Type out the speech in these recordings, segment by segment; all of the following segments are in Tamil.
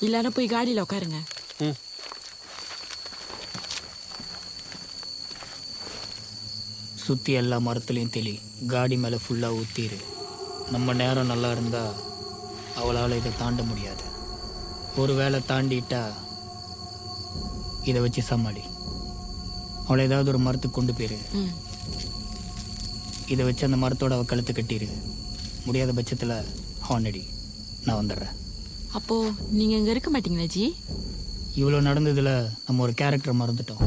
இல்லைன்னா போய் காடியில் உட்காருங்க. ம். சுற்றி எல்லா மரத்துலேயும் தெளி, காடி மேலே ஃபுல்லாக ஊற்றிடு. நம்ம நேரம் நல்லா இருந்தால் அவளால் இதை தாண்ட முடியாது. ஒரு வேளை தாண்டிட்டா இதை வச்சு சமாளி. அவளை ஏதாவது ஒரு மரத்துக்கு கொண்டு போயிரு. இதை வச்சு அந்த மரத்தோட அவள் கழுத்து கட்டிடு. முடியாத பட்சத்தில் ஹார்ன் அடி, நான் வந்துடுறேன். அப்போது நீங்கள் இங்கே இருக்க மாட்டீங்களா ஜி? இவ்வளோ நடந்ததில் நம்ம ஒரு கேரக்டரை மறந்துட்டோம்.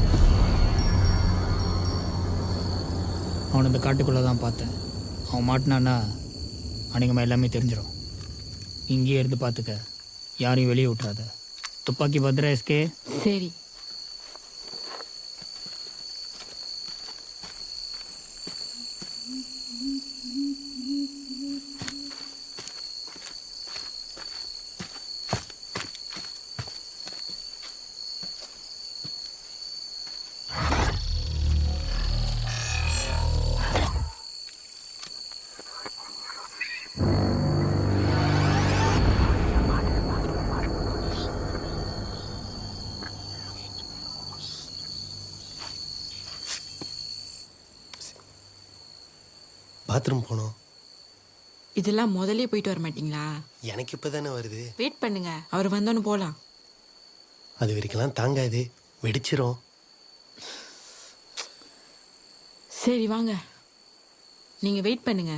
அவனை இந்த காட்டுக்குள்ளே தான் பார்த்தேன். அவன் மாட்டினான்னா அநேகமாக எல்லாமே தெரிஞ்சிடும். இங்கேயே இருந்து பார்த்துக்க, யாரையும் வெளியே விட்றாத. துப்பாக்கி பத்திரா எஸ்கே. சரி. பாத்ரூம் போனோம். இதெல்லாம் முதலே போயிட்டு வர மாட்டீங்களா? எனக்கு இப்போ தானே வருது. வெயிட் பண்ணுங்க, அவர் வந்தோன்னு போகலாம். அது வரைக்கெல்லாம் தாங்காது, வெடிச்சிரும். சரி வாங்க, நீங்கள் வெயிட் பண்ணுங்க,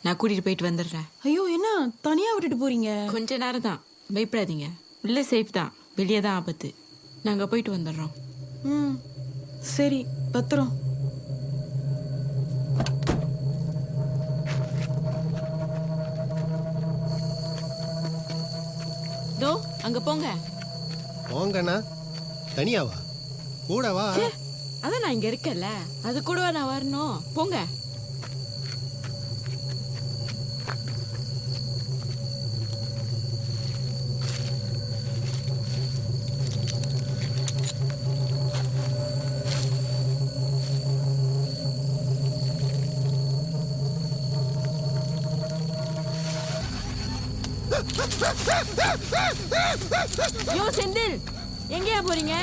நான் கூட்டிகிட்டு போயிட்டு வந்துடுறேன். ஐயோ, என்ன தனியாக விட்டுட்டு போறீங்க? கொஞ்ச நேரம் தான், பயப்படாதீங்க. உள்ளே சேஃப் தான், வெளியே தான் ஆபத்து. நாங்கள் போயிட்டு வந்துடுறோம். ம், சரி, பத்திரம். தோ அங்கே போங்க. போங்கண்ணா. தனியாவா? கூடவா? அதான் நான் இங்கே இருக்கேன்ல, அது கூடவா நான் வரணும்? போங்க. யோ செந்தில், எங்கேயா போறீங்க?